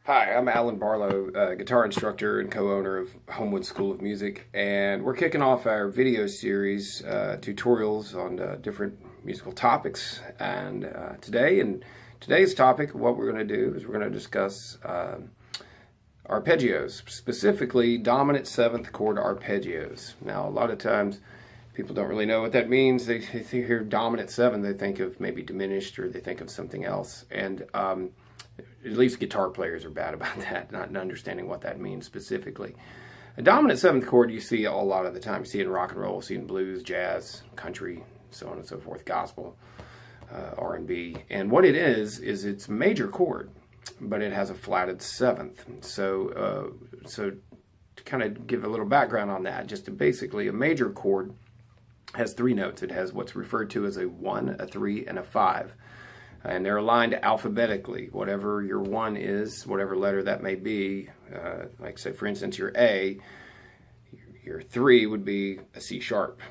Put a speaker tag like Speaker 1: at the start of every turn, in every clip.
Speaker 1: Hi, I'm Allen Barlow, guitar instructor and co-owner of Homewood School of Music, and we're kicking off our video series, tutorials on different musical topics. And today's topic, what we're going to do is we're going to discuss arpeggios, specifically dominant seventh chord arpeggios. Now, a lot of times people don't really know what that means. They hear dominant seven, they think of maybe diminished, or they think of something else. And at least guitar players are bad about that, not understanding what that means specifically. A dominant seventh chord you see a lot of the time. You see it in rock and roll, you see it in blues, jazz, country, so on and so forth, gospel, R&B. And what it is it's a major chord, but it has a flatted seventh. So to kind of give a little background on that, basically a major chord has three notes. It has what's referred to as a 1, a 3, and a 5. And they're aligned alphabetically. Whatever your 1 is, whatever letter that may be, like say for instance your A, your 3 would be a C sharp.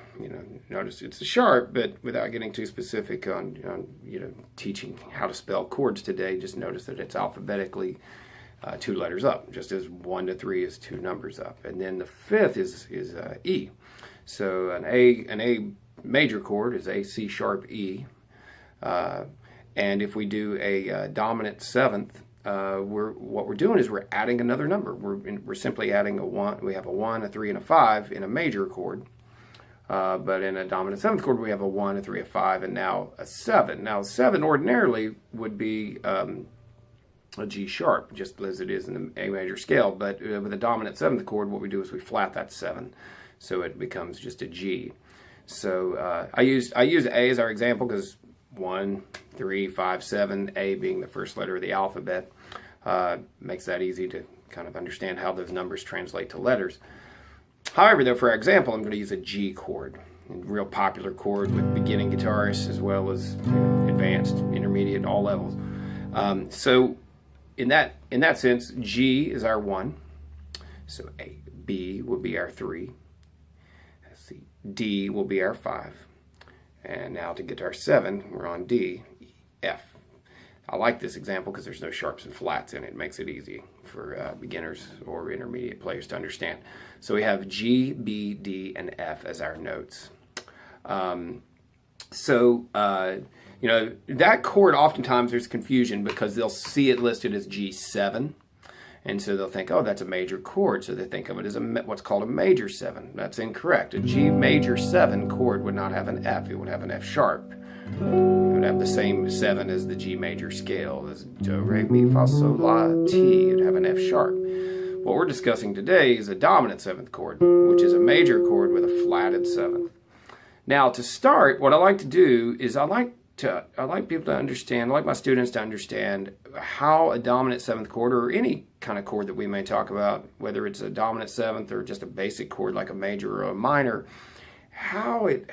Speaker 1: Notice it's a sharp, but without getting too specific on teaching how to spell chords today, just notice that it's alphabetically 2 letters up, just as 1 to 3 is 2 numbers up. And then the fifth is E. So an A major chord is A, C sharp, E. And if we do a dominant seventh, what we're doing is we're adding another number. We're simply adding a 1. We have a 1, a 3, and a 5 in a major chord. But in a dominant seventh chord, we have a 1, a 3, a 5, and now a 7. Now 7 ordinarily would be a G sharp, just as it is in the A major scale. But with a dominant seventh chord, what we do is we flat that 7, so it becomes just a G. So I use A as our example because 1, 3, 5, 7, A being the first letter of the alphabet, makes that easy to kind of understand how those numbers translate to letters. However, though, for our example, I'm going to use a G chord, a real popular chord with beginning guitarists as well as advanced, intermediate, all levels. So in that sense, G is our 1, so B will be our 3, C, D will be our 5. And now to get to our 7, we're on D, E, F. I like this example because there's no sharps and flats in it. It makes it easy for beginners or intermediate players to understand. So we have G, B, D, and F as our notes. That chord, oftentimes there's confusion because they'll see it listed as G7. And so they'll think, oh, that's a major chord. So they think of it as what's called a major 7. That's incorrect. A G major 7 chord would not have an F. It would have an F sharp. It would have the same 7 as the G major scale, as do, re, mi, fa, sol, la, ti. It would have an F sharp. What we're discussing today is a dominant 7th chord, which is a major chord with a flatted 7th. Now, to start, what I like to do is I like people to understand, I like my students to understand how a dominant 7th chord, or any kind of chord that we may talk about, whether it's a dominant 7th or just a basic chord like a major or a minor, how the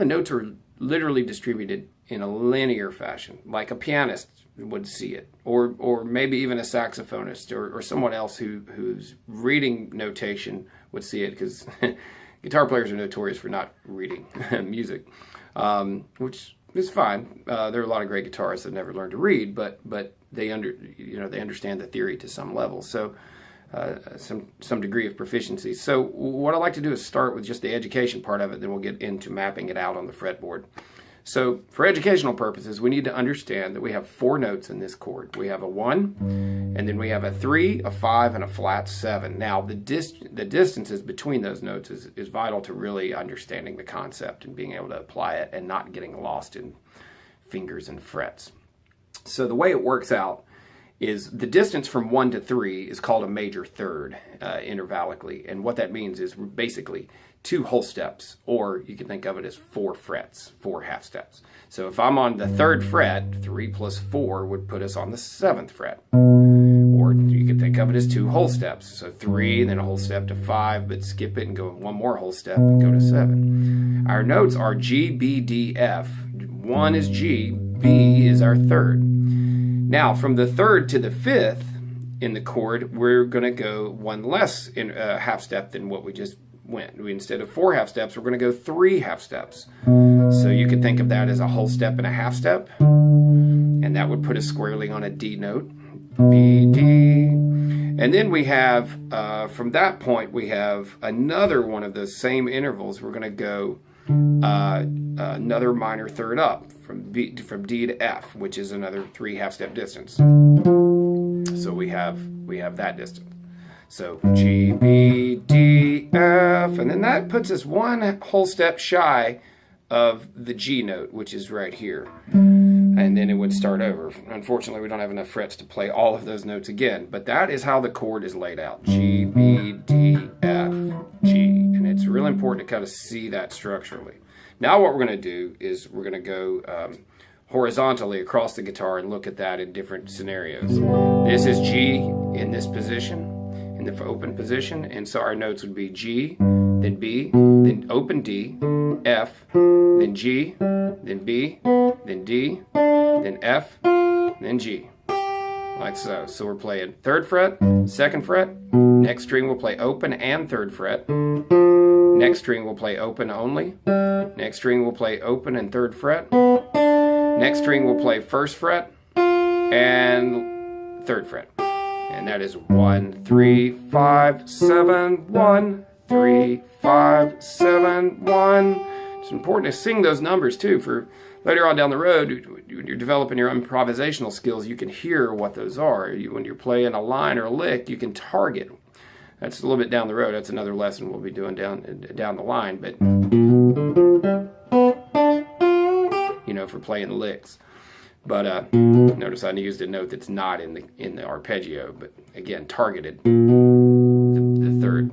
Speaker 1: notes are literally distributed in a linear fashion, like a pianist would see it, or maybe even a saxophonist or someone else whose reading notation would see it, because guitar players are notorious for not reading music. Which is fine. There are a lot of great guitarists that never learned to read, but they understand the theory to some level, so some degree of proficiency. So what I like to do is start with just the education part of it, then we'll get into mapping it out on the fretboard. So for educational purposes, we need to understand that we have 4 notes in this chord. We have a 1, and then we have a 3, a 5, and a flat 7. Now the distances between those notes is vital to really understanding the concept and being able to apply it and not getting lost in fingers and frets. So the way it works out is the distance from 1 to 3 is called a major third intervallically, and what that means is basically 2 whole steps, or you can think of it as 4 frets, 4 half steps. So if I'm on the 3rd fret, 3 plus 4 would put us on the 7th fret. Or you could think of it as 2 whole steps. So 3, then a whole step to 5, but skip it and go 1 more whole step and go to 7. Our notes are G, B, D, F. 1 is G, B is our 3rd. Now from the 3rd to the 5th in the chord, we're going to go 1 less in half step than what we just went. Instead of 4 half steps, we're going to go 3 half steps. So you could think of that as a whole step and a half step, and that would put us squarely on a D note. B, D. And then we have, from that point, we have another one of those same intervals. We're going to go another minor third up from D to F, which is another 3 half-step distance. So we have that distance. So G, B, D, F, and then that puts us 1 whole step shy of the G note, which is right here. And then it would start over. Unfortunately, we don't have enough frets to play all of those notes again, but that is how the chord is laid out. G, B, D, F, G. And it's really important to kind of see that structurally. Now what we're going to do is we're going to go horizontally across the guitar and look at that in different scenarios. This is G in this position, in the open position, and so our notes would be G, then B, then open D, F, then G, then B, then D, then F, then G, like so. So we're playing 3rd fret, 2nd fret, next string we'll play open and 3rd fret, next string we'll play open only, next string we'll play open and 3rd fret, next string we'll play 1st fret and 3rd fret. And that is 1, 3, 5, 7, 1, 3, 5, 7, 1. It's important to sing those numbers too, for later on down the road, when you're developing your improvisational skills, you can hear what those are. When you're playing a line or a lick, you can target. That's a little bit down the road. That's another lesson we'll be doing down the line. But you know, for playing licks. But notice I used a note that's not in the arpeggio, but again targeted the 3rd.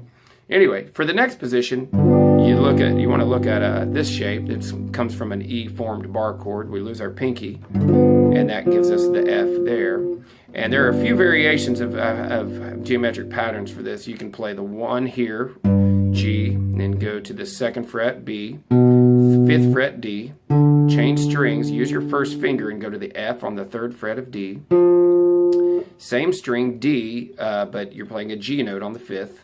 Speaker 1: Anyway, for the next position, you want to look at this shape. It comes from an E formed bar chord. We lose our pinky, and that gives us the F there. And there are a few variations of geometric patterns for this. You can play the 1 here, G, and then go to the 2nd fret, B, 5th fret, D, change strings, use your 1st finger and go to the F on the 3rd fret of D. Same string, D, but you're playing a G note on the 5th.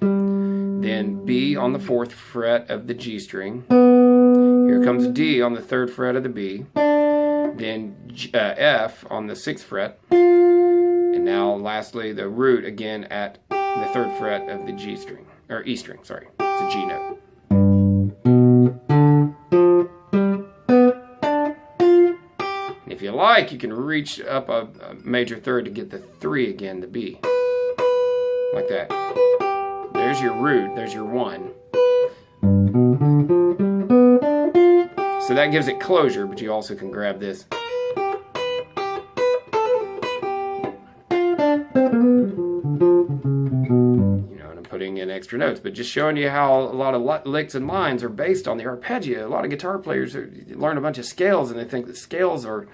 Speaker 1: Then B on the 4th fret of the G string. Here comes D on the 3rd fret of the B. Then F on the 6th fret. And now lastly the root again at the 3rd fret of the G string, or E string, sorry. It's a G note. And if you like, you can reach up a major 3rd to get the 3 again, the B. Like that. There's your root, there's your 1. So that gives it closure, but you also can grab this. And I'm putting in extra notes, but just showing you how a lot of licks and lines are based on the arpeggio. A lot of guitar players learn a bunch of scales and they think that scales are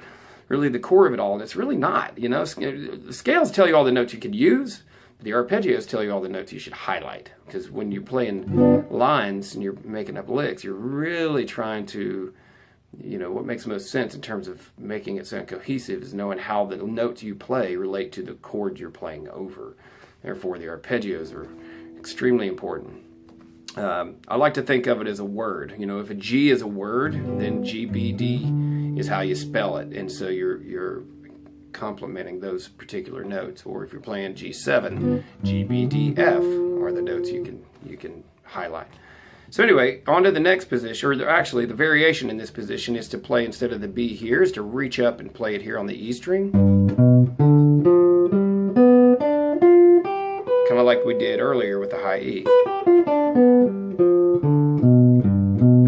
Speaker 1: really the core of it all, and it's really not. The scales tell you all the notes you can use. The arpeggios tell you all the notes you should highlight, because when you're playing lines and you're making up licks, you're really trying to, what makes most sense in terms of making it sound cohesive is knowing how the notes you play relate to the chord you're playing over. Therefore, the arpeggios are extremely important. I like to think of it as a word. If a G is a word, then G, B, D is how you spell it, and so you're complementing those particular notes. Or if you're playing G7, G, B, D, F are the notes you can highlight. So anyway, on to the next position, or actually the variation in this position is to play, instead of the B here, is to reach up and play it here on the E string. Kind of like we did earlier with the high E.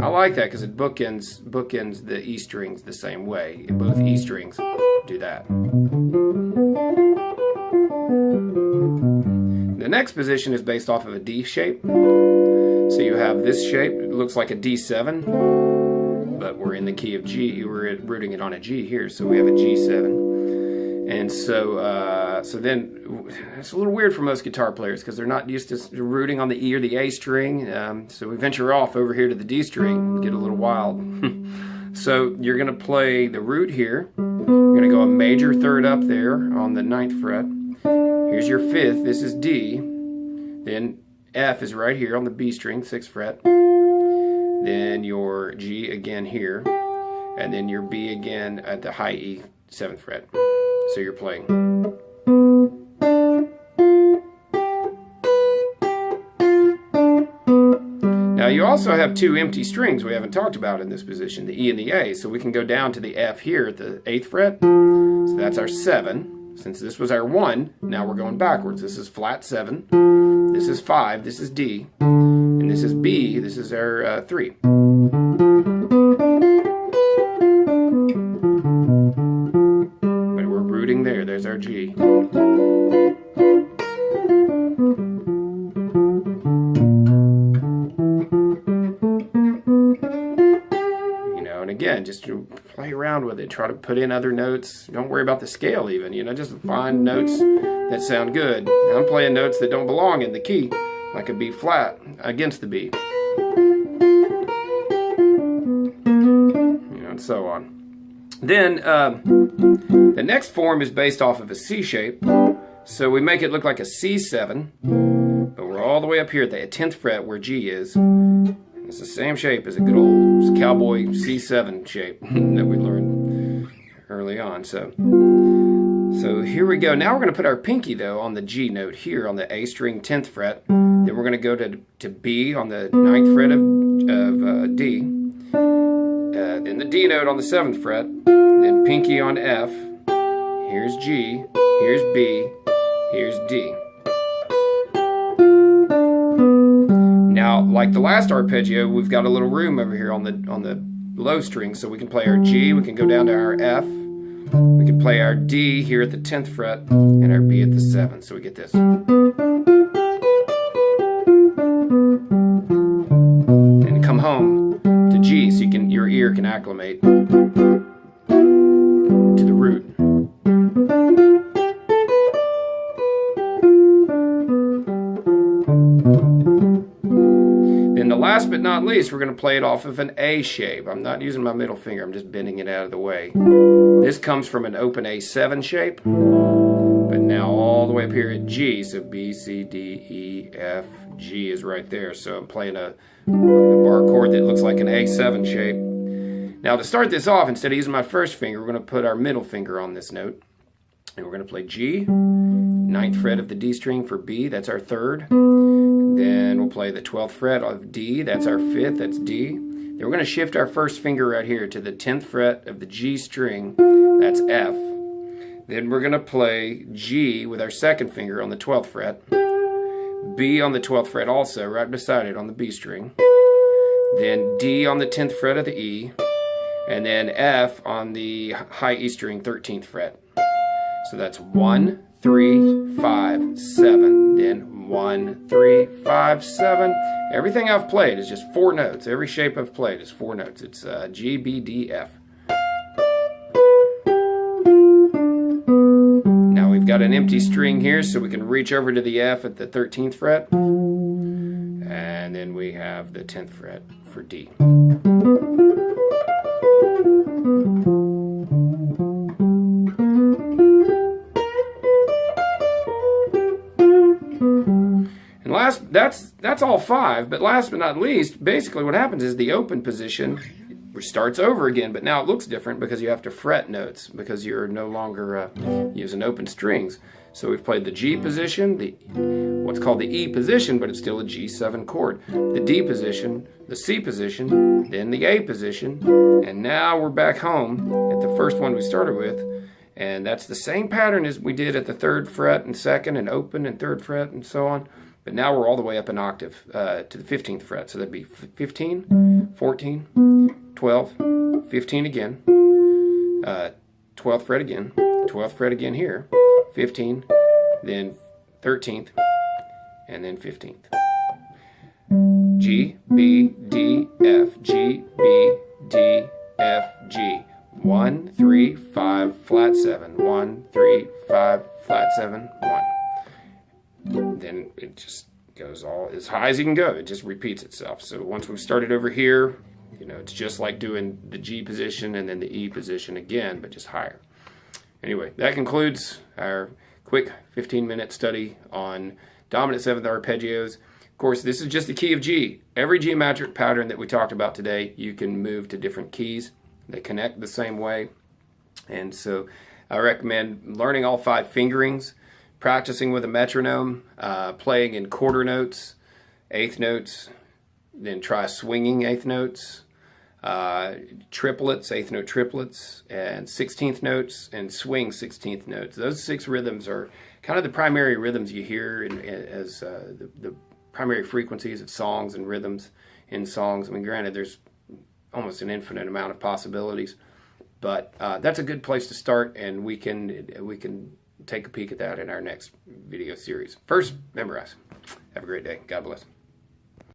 Speaker 1: I like that because it bookends the E strings the same way. Both E strings do that. The next position is based off of a D shape. So you have this shape. It looks like a D7, but we're in the key of G. We're rooting it on a G here, so we have a G7. And so then it's a little weird for most guitar players because they're not used to rooting on the E or the A string. So we venture off over here to the D string and get a little wild. So you're going to play the root here. You're going to go a major 3rd up there on the 9th fret. Here's your 5th. This is D. Then F is right here on the B string, 6th fret. Then your G again here. And then your B again at the high E, 7th fret. So you're playing. you also have two empty strings we haven't talked about in this position, the E and the A. So we can go down to the F here at the 8th fret. So that's our 7. Since this was our 1, now we're going backwards. This is flat 7. This is 5. This is D. And this is B. This is our 3. But we're rooting there. There's our G. Again, just to play around with it, try to put in other notes. Don't worry about the scale even, just find notes that sound good. I'm playing notes that don't belong in the key, like a B flat against the B. And so on. Then the next form is based off of a C shape. So we make it look like a C7, but we're all the way up here at the 10th fret where G is. It's the same shape as a good old cowboy C7 shape that we learned early on. So here we go. Now we're going to put our pinky, though, on the G note here on the A string 10th fret. Then we're going to go to B on the 9th fret of D. Then the D note on the 7th fret. Then pinky on F. Here's G. Here's B. Here's D. Now, like the last arpeggio, we've got a little room over here on the low string, so we can play our G, we can go down to our F, we can play our D here at the 10th fret, and our B at the 7th, so we get this. And come home to G, so your ear can acclimate to the root. Last but not least, we're going to play it off of an A shape. I'm not using my middle finger, I'm just bending it out of the way. This comes from an open A7 shape, but now all the way up here at G, so B, C, D, E, F, G is right there. So I'm playing a bar chord that looks like an A7 shape. Now to start this off, instead of using my first finger, we're going to put our middle finger on this note. And we're going to play G, 9th fret of the D string for B, that's our 3rd. Then we'll play the 12th fret of D, that's our 5th, that's D. Then we're going to shift our first finger right here to the 10th fret of the G string, that's F. Then we're going to play G with our second finger on the 12th fret, B on the 12th fret also, right beside it on the B string. Then D on the 10th fret of the E, and then F on the high E string 13th fret. So that's 1, 3, 5, 7, then 1, 3, 5, 7. Everything I've played is just 4 notes. Every shape I've played is 4 notes. It's G, B, D, F. Now we've got an empty string here, so we can reach over to the F at the 13th fret. And then we have the 10th fret for D. That's all 5, but last but not least, basically what happens is the open position starts over again, but now it looks different because you have to fret notes because you're no longer using open strings. So we've played the G position, what's called the E position, but it's still a G7 chord. The D position, the C position, then the A position, and now we're back home at the first one we started with, and that's the same pattern as we did at the 3rd fret and 2nd and open and 3rd fret and so on. But now we're all the way up an octave to the 15th fret. So that'd be 15, 14, 12, 15 again, 12th fret again, 12th fret again here, 15, then 13th, and then 15th. G, B, D, F, G, B, D, F, G. 1, 3, 5, flat 7. 1, 3, 5, flat 7, 1. Then it just goes all as high as you can go. It just repeats itself. So once we've started over here, it's just like doing the G position and then the E position again, but just higher. Anyway, that concludes our quick 15-minute study on dominant 7th arpeggios. Of course, this is just the key of G. Every geometric pattern that we talked about today, you can move to different keys. They connect the same way. And so I recommend learning all 5 fingerings, practicing with a metronome, playing in quarter notes, eighth notes, then try swinging eighth notes, triplets, eighth note triplets, and 16th notes, and swing 16th notes. Those 6 rhythms are kind of the primary rhythms you hear as the primary frequencies of songs and rhythms in songs. I mean, granted, there's almost an infinite amount of possibilities, but that's a good place to start, and we can take a peek at that in our next video series. First, memorize. Have a great day. God bless.